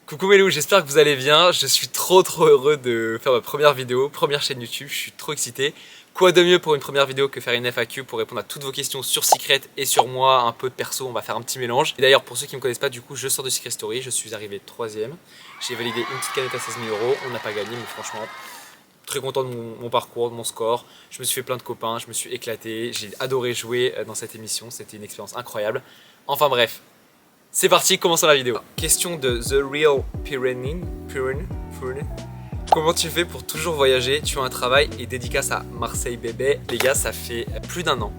Coucou mes loups, j'espère que vous allez bien. Je suis trop heureux de faire ma première vidéo, première chaîne YouTube, je suis trop excité. Quoi de mieux pour une première vidéo que faire une FAQ pour répondre à toutes vos questions sur Secret et sur moi, un peu de perso, on va faire un petit mélange. Et d'ailleurs pour ceux qui ne me connaissent pas, du coup je sors de Secret Story, je suis arrivé 3ème. J'ai validé une petite canette à 16 000 €, on n'a pas gagné mais franchement très content de mon parcours, de mon score. Je me suis fait plein de copains, je me suis éclaté, j'ai adoré jouer dans cette émission, c'était une expérience incroyable. Enfin bref. C'est parti, commençons la vidéo. Question de The Real Pyrenean. Comment tu fais pour toujours voyager? Tu as un travail et dédicace à Marseille bébé. Les gars, ça fait plus d'1 an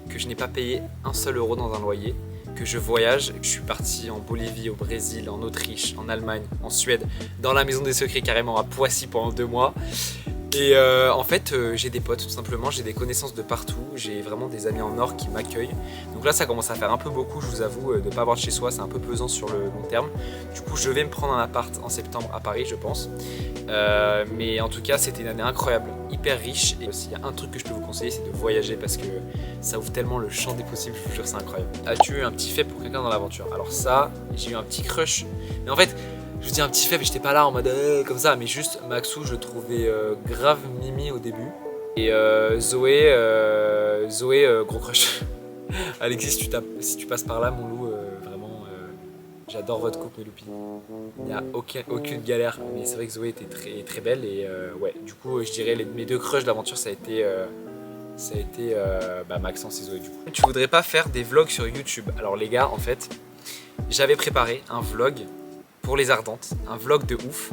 que je n'ai pas payé un seul euro dans un loyer, que je voyage. Je suis parti en Bolivie, au Brésil, en Autriche, en Allemagne, en Suède, dans la maison des secrets carrément à Poissy pendant 2 mois. Et en fait j'ai des potes tout simplement, j'ai des connaissances de partout, j'ai vraiment des amis en or qui m'accueillent. Donc là ça commence à faire un peu beaucoup, je vous avoue, de ne pas avoir de chez soi, c'est un peu pesant sur le long terme. Du coup je vais me prendre un appart en septembre à Paris je pense. Mais en tout cas c'était une année incroyable, hyper riche. Et s'il y a un truc que je peux vous conseiller c'est de voyager parce que ça ouvre tellement le champ des possibles, je vous jure c'est incroyable. As-tu eu un petit fait pour quelqu'un dans l'aventure? Alors ça, j'ai eu un petit crush, mais en fait je vous dis un petit fait, mais j'étais pas là en mode comme ça, mais juste Maxou, je le trouvais grave mimi au début. Et Zoé, gros crush. Alexis, si tu passes par là, mon loup, vraiment, j'adore votre couple, mes loupis. Il n'y a aucune galère, mais c'est vrai que Zoé était très belle. Et ouais, du coup, je dirais mes 2 crushs d'aventure, ça a été Maxence et Zoé du coup. Tu voudrais pas faire des vlogs sur YouTube? Alors les gars, en fait, j'avais préparé un vlog pour les Ardentes, un vlog de ouf.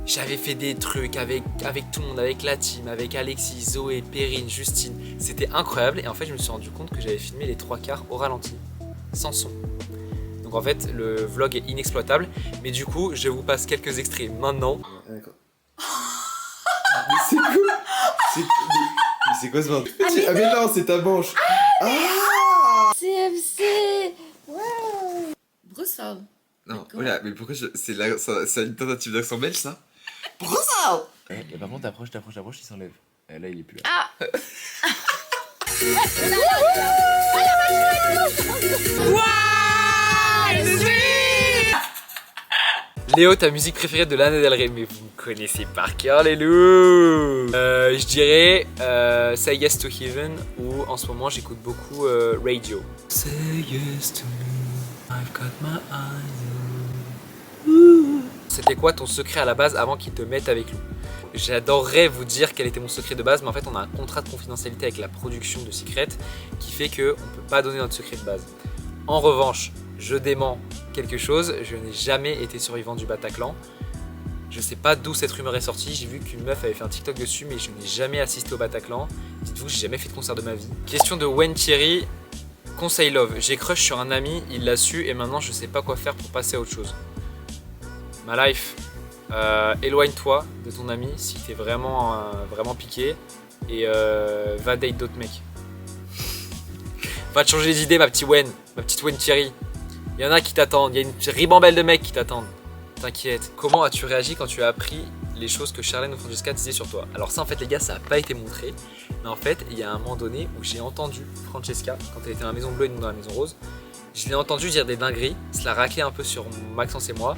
J'avais fait des trucs avec tout le monde, avec la team, avec Alexis, Zoé, Perrine, Justine. C'était incroyable et en fait je me suis rendu compte que j'avais filmé les 3/4 au ralenti, sans son. Donc en fait le vlog est inexploitable. Mais du coup je vous passe quelques extraits maintenant. D'accord. Mais c'est quoi? C'est quoi ce bordel? Ah mais non, c'est ta manche. Ah CFC. Wow. Bruxelles. non, voilà, mais pourquoi c'est une tentative d'accent belge ça? Bruxelles. Et par contre, t'approches, il s'enlève. Et là, il est plus là. Ah. Léo, ta musique préférée de Lana Del Rey? Mais vous me connaissez par cœur les loups. Je dirais Say Yes to Heaven, ou en ce moment j'écoute beaucoup Radio. Say yes to me, I've got my eyes. C'était quoi ton secret à la base avant qu'ils te mettent avec nous? J'adorerais vous dire quel était mon secret de base, mais en fait on a un contrat de confidentialité avec la production de Secret qui fait qu'on ne peut pas donner notre secret de base. En revanche, je dément quelque chose, je n'ai jamais été survivant du Bataclan. Je sais pas d'où cette rumeur est sortie, j'ai vu qu'une meuf avait fait un TikTok dessus, mais je n'ai jamais assisté au Bataclan. Dites-vous, j'ai jamais fait de concert de ma vie. Question de Wen Thierry, conseil love, j'ai crush sur un ami, il l'a su et maintenant je sais pas quoi faire pour passer à autre chose. Ma life, éloigne-toi de ton ami si t'es vraiment piqué et va date d'autres mecs. Va te changer les idées ma petite Wen Thierry. Il y en a qui t'attendent, il y a une ribambelle de mecs qui t'attendent. T'inquiète. Comment as-tu réagi quand tu as appris les choses que Charlène ou Francesca disaient sur toi? Alors ça en fait les gars ça n'a pas été montré, mais en fait il y a un moment donné où j'ai entendu Francesca, quand elle était dans la maison bleue et nous dans la maison rose, je l'ai entendu dire des dingueries, se la racler un peu sur Maxence et moi,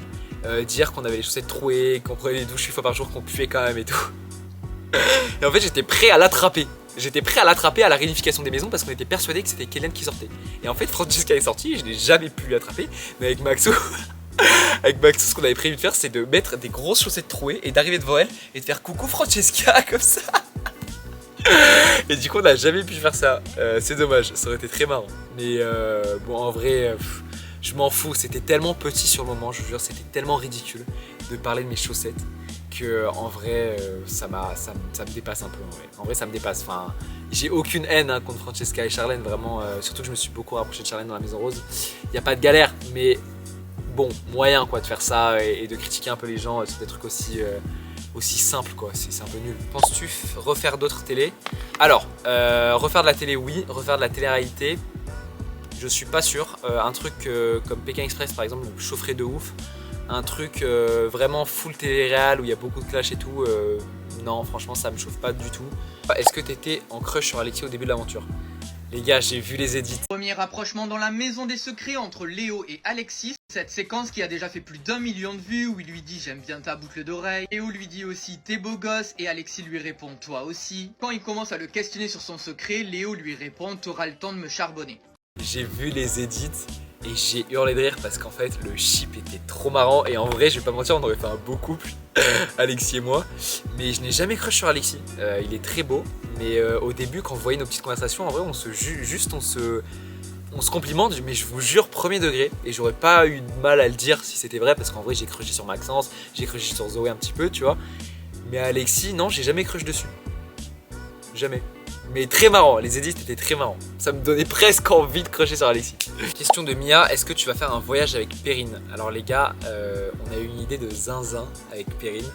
dire qu'on avait les chaussettes trouées, qu'on prenait des douches 8 fois par jour, qu'on puait quand même et tout. Et en fait j'étais prêt à l'attraper. J'étais prêt à l'attraper à la réunification des maisons parce qu'on était persuadé que c'était Kellen qui sortait. Et en fait Francesca est sortie et je n'ai jamais pu l'attraper, mais avec Maxou, ce qu'on avait prévu de faire c'est de mettre des grosses chaussettes trouées et d'arriver devant elle et de faire coucou Francesca comme ça. Et du coup on n'a jamais pu faire ça, c'est dommage, ça aurait été très marrant. Mais bon en vrai, je m'en fous, c'était tellement petit sur le moment, je vous jure, c'était tellement ridicule de parler de mes chaussettes que en vrai ça me dépasse un peu. En vrai ça me dépasse, enfin j'ai aucune haine hein, contre Francesca et Charlène, vraiment, surtout que je me suis beaucoup rapproché de Charlène dans la maison rose. Il n'y a pas de galère, mais bon, moyen quoi de faire ça et de critiquer un peu les gens sur des trucs aussi simple quoi, c'est un peu nul. Penses-tu refaire d'autres télés? Alors, refaire de la télé oui, refaire de la télé-réalité, je suis pas sûr. Un truc comme Pékin Express par exemple, me chaufferait de ouf. Un truc vraiment full télé-réal où il y a beaucoup de clash et tout, non franchement ça me chauffe pas du tout. Est-ce que t'étais en crush sur Alexis au début de l'aventure? Les gars, j'ai vu les edits. Premier rapprochement dans la maison des secrets entre Léo et Alexis. Cette séquence qui a déjà fait plus d'1 million de vues où il lui dit j'aime bien ta boucle d'oreille. Léo lui dit aussi t'es beau gosse et Alexis lui répond toi aussi. Quand il commence à le questionner sur son secret, Léo lui répond t'auras le temps de me charbonner. J'ai vu les edits et j'ai hurlé de rire parce qu'en fait le chip était trop marrant et en vrai je vais pas mentir on aurait fait un beau couple Alexis et moi, mais je n'ai jamais crush sur Alexis. Il est très beau mais au début quand vous voyez nos petites conversations en vrai on se complimente, mais je vous jure premier degré et j'aurais pas eu de mal à le dire si c'était vrai parce qu'en vrai j'ai crushé sur Maxence, j'ai crushé sur Zoé un petit peu tu vois, mais Alexis non j'ai jamais crush dessus, jamais. Mais très marrant, les edits étaient très marrants. Ça me donnait presque envie de crusher sur Alexis. Question de Mia, est-ce que tu vas faire un voyage avec Perrine? Alors les gars, on a eu une idée de zinzin avec Perrine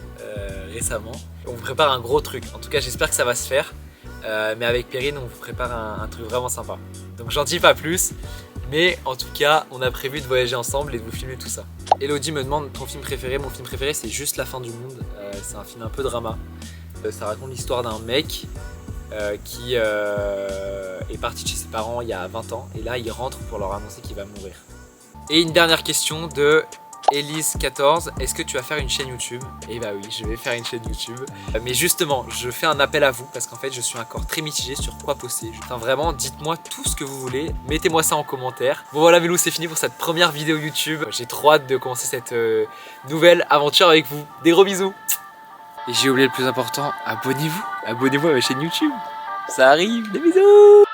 récemment. On vous prépare un gros truc, en tout cas j'espère que ça va se faire. Mais avec Perrine on vous prépare un truc vraiment sympa. Donc j'en dis pas plus, mais en tout cas on a prévu de voyager ensemble et de vous filmer tout ça. Elodie me demande ton film préféré. Mon film préféré c'est Juste la fin du monde. C'est un film un peu drama. Ça raconte l'histoire d'un mec qui est parti de chez ses parents il y a 20 ans et là il rentre pour leur annoncer qu'il va mourir. Et une dernière question de Elise14, est-ce que tu vas faire une chaîne YouTube? Et bah oui, je vais faire une chaîne YouTube. Mais justement, je fais un appel à vous parce qu'en fait je suis encore très mitigé sur quoi poster. Enfin vraiment, dites-moi tout ce que vous voulez, mettez-moi ça en commentaire. Bon voilà Milou, c'est fini pour cette première vidéo YouTube. J'ai trop hâte de commencer cette nouvelle aventure avec vous. Des gros bisous. Et j'ai oublié le plus important, abonnez-vous à ma chaîne YouTube. Ça arrive, des bisous.